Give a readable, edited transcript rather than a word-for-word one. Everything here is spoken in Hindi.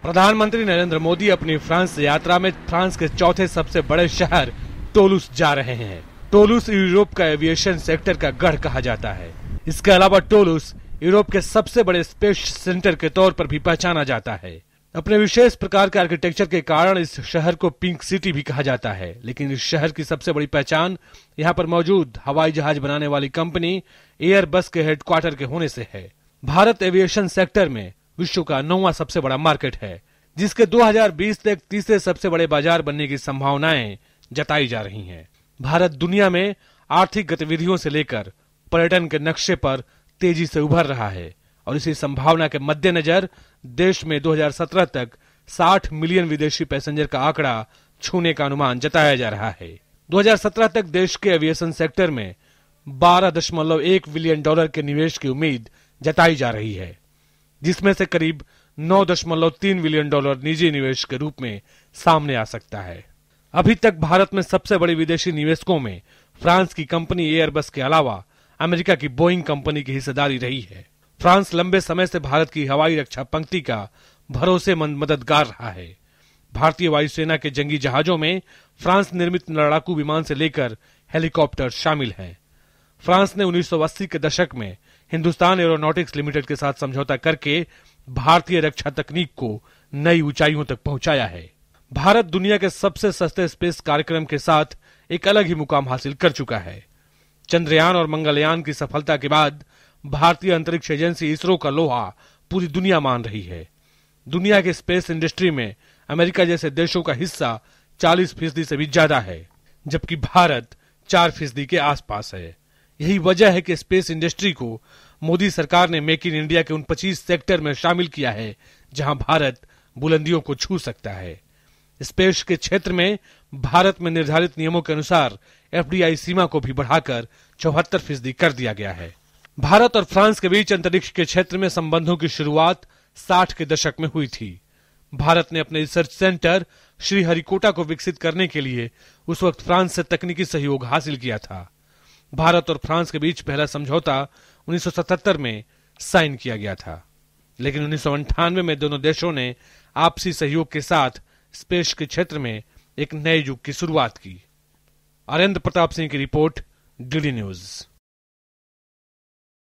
प्रधानमंत्री नरेंद्र मोदी अपनी फ्रांस यात्रा में फ्रांस के चौथे सबसे बड़े शहर टोलूस जा रहे हैं। टोलूस यूरोप का एविएशन सेक्टर का गढ़ कहा जाता है। इसके अलावा टोलूस यूरोप के सबसे बड़े स्पेस सेंटर के तौर पर भी पहचाना जाता है। अपने विशेष प्रकार के आर्किटेक्चर के कारण इस शहर को पिंक सिटी भी कहा जाता है। लेकिन इस शहर की सबसे बड़ी पहचान यहाँ पर मौजूद हवाई जहाज बनाने वाली कंपनी एयरबस के हेडक्वार्टर के होने से है। भारत एविएशन सेक्टर में विश्व का 9वां सबसे बड़ा मार्केट है, जिसके 2020 तक तीसरे सबसे बड़े बाजार बनने की संभावनाएं जताई जा रही हैं। भारत दुनिया में आर्थिक गतिविधियों से लेकर पर्यटन के नक्शे पर तेजी से उभर रहा है और इसी संभावना के मद्देनजर देश में 2017 तक 60 मिलियन विदेशी पैसेंजर का आंकड़ा छूने का अनुमान जताया जा रहा है। 2017 तक देश के एविएशन सेक्टर में 12.1 बिलियन डॉलर के निवेश की उम्मीद जताई जा रही है, जिसमें से करीब 9.3 बिलियन डॉलर निजी निवेश के रूप में सामने आ सकता है। अभी तक भारत में सबसे बड़े विदेशी निवेशकों में फ्रांस की कंपनी एयरबस के अलावा अमेरिका की बोइंग कंपनी की हिस्सेदारी रही है। फ्रांस लंबे समय से भारत की हवाई रक्षा पंक्ति का भरोसेमंद मददगार रहा है। भारतीय वायुसेना के जंगी जहाजों में फ्रांस निर्मित लड़ाकू विमान से लेकर हेलीकॉप्टर शामिल हैं। फ्रांस ने 1980 के दशक में हिंदुस्तान एरोनॉटिक्स लिमिटेड के साथ समझौता करके भारतीय रक्षा तकनीक को नई ऊंचाइयों तक पहुंचाया है। भारत दुनिया के सबसे सस्ते स्पेस कार्यक्रम के साथ एक अलग ही मुकाम हासिल कर चुका है। चंद्रयान और मंगलयान की सफलता के बाद भारतीय अंतरिक्ष एजेंसी इसरो का लोहा पूरी दुनिया मान रही है। दुनिया के स्पेस इंडस्ट्री में अमेरिका जैसे देशों का हिस्सा 40% से भी ज्यादा है, जबकि भारत 4% के आसपास है। यही वजह है कि स्पेस इंडस्ट्री को मोदी सरकार ने मेक इन इंडिया के उन 25 सेक्टर में शामिल किया है जहां भारत बुलंदियों को छू सकता है। स्पेस के क्षेत्र में भारत में निर्धारित नियमों के अनुसार एफडीआई सीमा को भी बढ़ाकर 74% कर दिया गया है। भारत और फ्रांस के बीच अंतरिक्ष के क्षेत्र में संबंधों की शुरुआत 60 के दशक में हुई थी। भारत ने अपने रिसर्च सेंटर श्रीहरिकोटा को विकसित करने के लिए उस वक्त फ्रांस से तकनीकी सहयोग हासिल किया था। भारत और फ्रांस के बीच पहला समझौता 1977 में साइन किया गया था, लेकिन 1998 में दोनों देशों ने आपसी सहयोग के साथ स्पेस के क्षेत्र में एक नए युग की शुरुआत की। अरेंद्र प्रताप सिंह की रिपोर्ट, डीडी न्यूज।